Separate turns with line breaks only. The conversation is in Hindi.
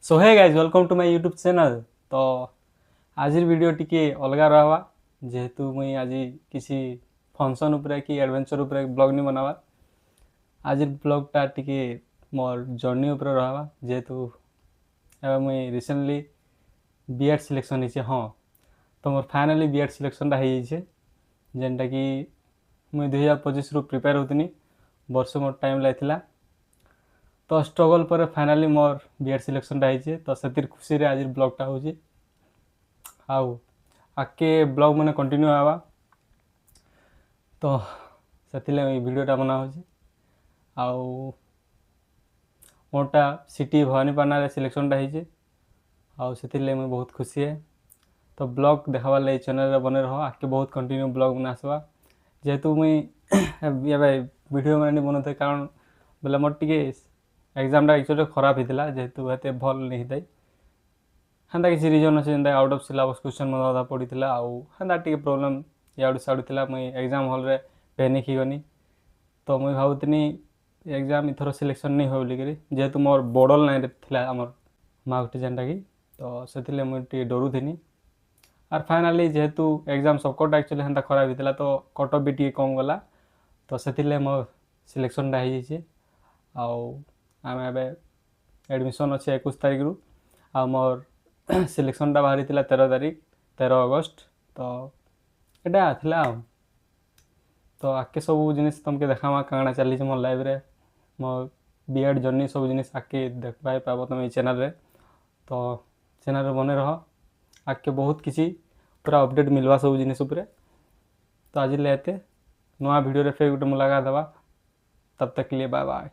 So hey guys welcome to my YouTube channel. तो आज वीडियो टिके अलग रहा जेहेतु मुई आज किसी फंक्शन उपरे कि एडवेंचर उपरे ब्लॉग नहीं बनावा। आज ब्लॉगटा टिके मोर जर्नी उपरे रहा जेहेतु एवं मुई रिसेंटली बीएड सिलेक्शन होइछे। हाँ, तो मोर फाइनाली बीएड सिलेक्शनटा हो जाइए जेनटा कि मुई 2025 रु प्रिपेयर होतनी वर्ष मोर टाइम लागिला। तो स्ट्रगल पर फाइनाली मोर बीएड सिलेक्शनटा होइछे। तो से खुशी रे आज ब्लॉगटा होची आउ आके ब्लॉग मैंने कंटिन्यू आवा। तो से वीडियोटा बना होची आउ मोरटा सिटी भवानीपाटना सिलेक्शनटा होइछे आउ से मुझे बहुत खुशी है। तो ब्लॉग देखाबार लगे चैनल बने रहो आके बहुत कंटिन्यू ब्लॉग बना आसवा जेहेतु मुई वीडियो मैंने बनते कारण बोले मोर टे एग्जामटा एक्चुअली खराब होता जेहेतु एत भल नहीं होता हेन्ता किसी रिजन अच्छे जेनता आउट ऑफ सिलेबस क्वेश्चन मतलब पड़ता आउ हेन्ता टे प्रोब्लेम इाड़ू सियाड़ू था मुई एग्जाम हॉल रे पैनिक ही गनी। तो मुई भावुनी एग्जाम इथर सिलेक्शन नहीं हो बोलिक जेहेतु मोर बॉर्डर लाइन थी आमर मार्कटी जेनटा कि तो से मुझे डरुनी और फाइनाली जेहेतु एग्जाम सबकटा एक्चुअली हेन्ता खराब होता तो कट ऑफ भी टी कम गला। तो से मोर सिलेक्शनटा हो जाइए आउ आम एडमिशन अच्छे 21 तारिख रु आ मोर सिलेक्शनटा बाहरी 13 तारिख 13 अगस्त। तो यहाँ था तो आके सब जिन तुमके देखा काଣା चली मोर लाइफ रे मोर बीएड जर्नी सब जिन आके देख पाब तुम चैनल रे। तो चैनल रे बने रह आके बहुत किसी पूरा अपडेट मिलवा सब जिन उपरे। तो आज एते नुआ वीडियो रे फिर गोटे मुलाकात दबा तब तक लिए बाय बाय।